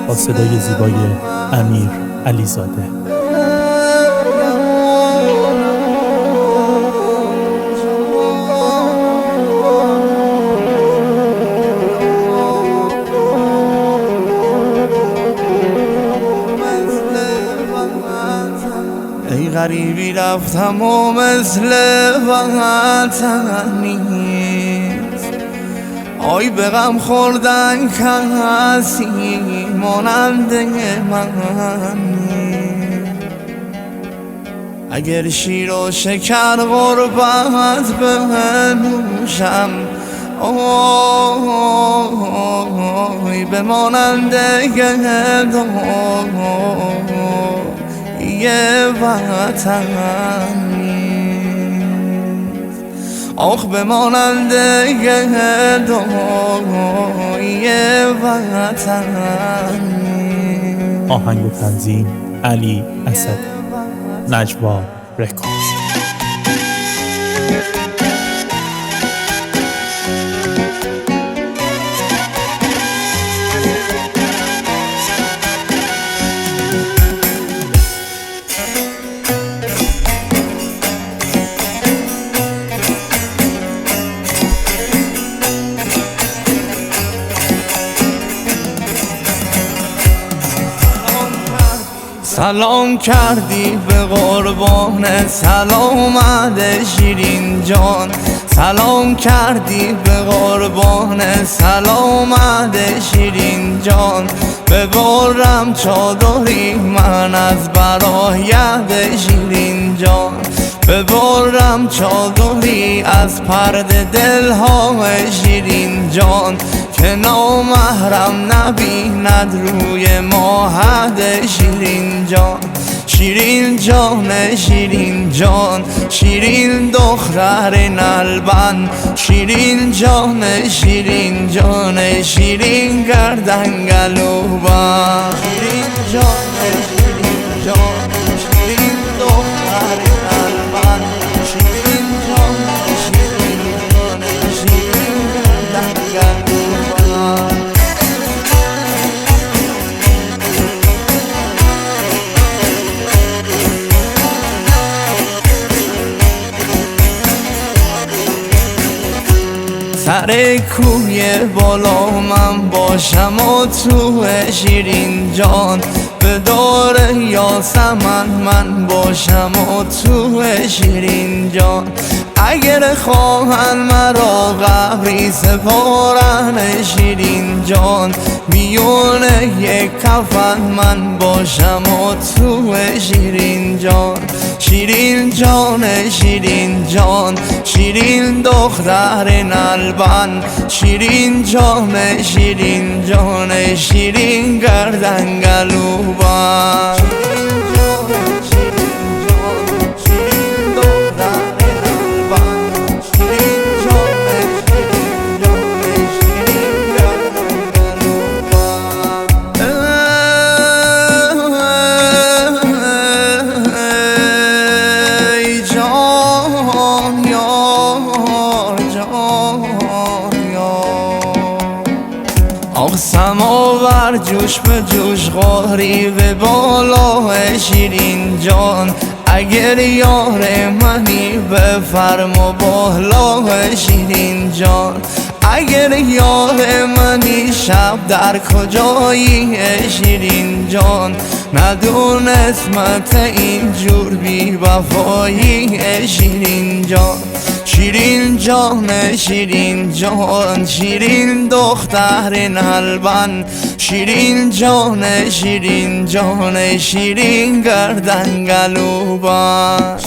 با صدای زیبای امیر علیزاده. ای غریبی رفتم و مثل وطن نیست، آی به غم خوردن کسی مانند من نیست. اگر شیر و شکر غربت بنوشم، آی به مانند یه وطن نیست، آخ به مانند یه وطن نیست. آهنگ تنظیم علی اسدی، نجوا رکورد. سلام کردی به قربان سلامت شیرین جان، سلام کردی به قربان سلامت شیرین جان. ببرم چادری من از برایت شیرین جان، ببرم چادری از پرده دلهای شیرین جان، که نامحرم نبیند روی ماهد شیرین جان. شیرین جان شیرین جان، شیرین دختر نلبن، شیرین جان شیرین جان، شیرین گردن گلوبن. شیرین جان شیرین جان، شیرین دختر نلبن، شیرین جان شیرین جان، شیرین گردن گلوبن. سر کوی بالا من باشم و تو شیرین جان، به دور یاسمن من باشم و تو شیرین جان. اگر خواهن مرا قبری سپارن شیرین جان، میون یک کفن من باشم و تو شیرین جان. شیرین جان شیرین جان، شیرین دختر نلبن، شیرین جان شیرین جان، شیرین گردن گلوبن. آخ سماور جوش به جوش غاری به بالا شیرین جان، اگر یار منی بفرما بالا شیرین جان. اگر یار منی شب در کجایی شیرین جان، ندون اسمت اینجور بی وفایی شیرین جان. شیرین جان شیرین جان، شیرین دختر نلبن، شیرین جان شیرین جان، شیرین گردن گلوبن.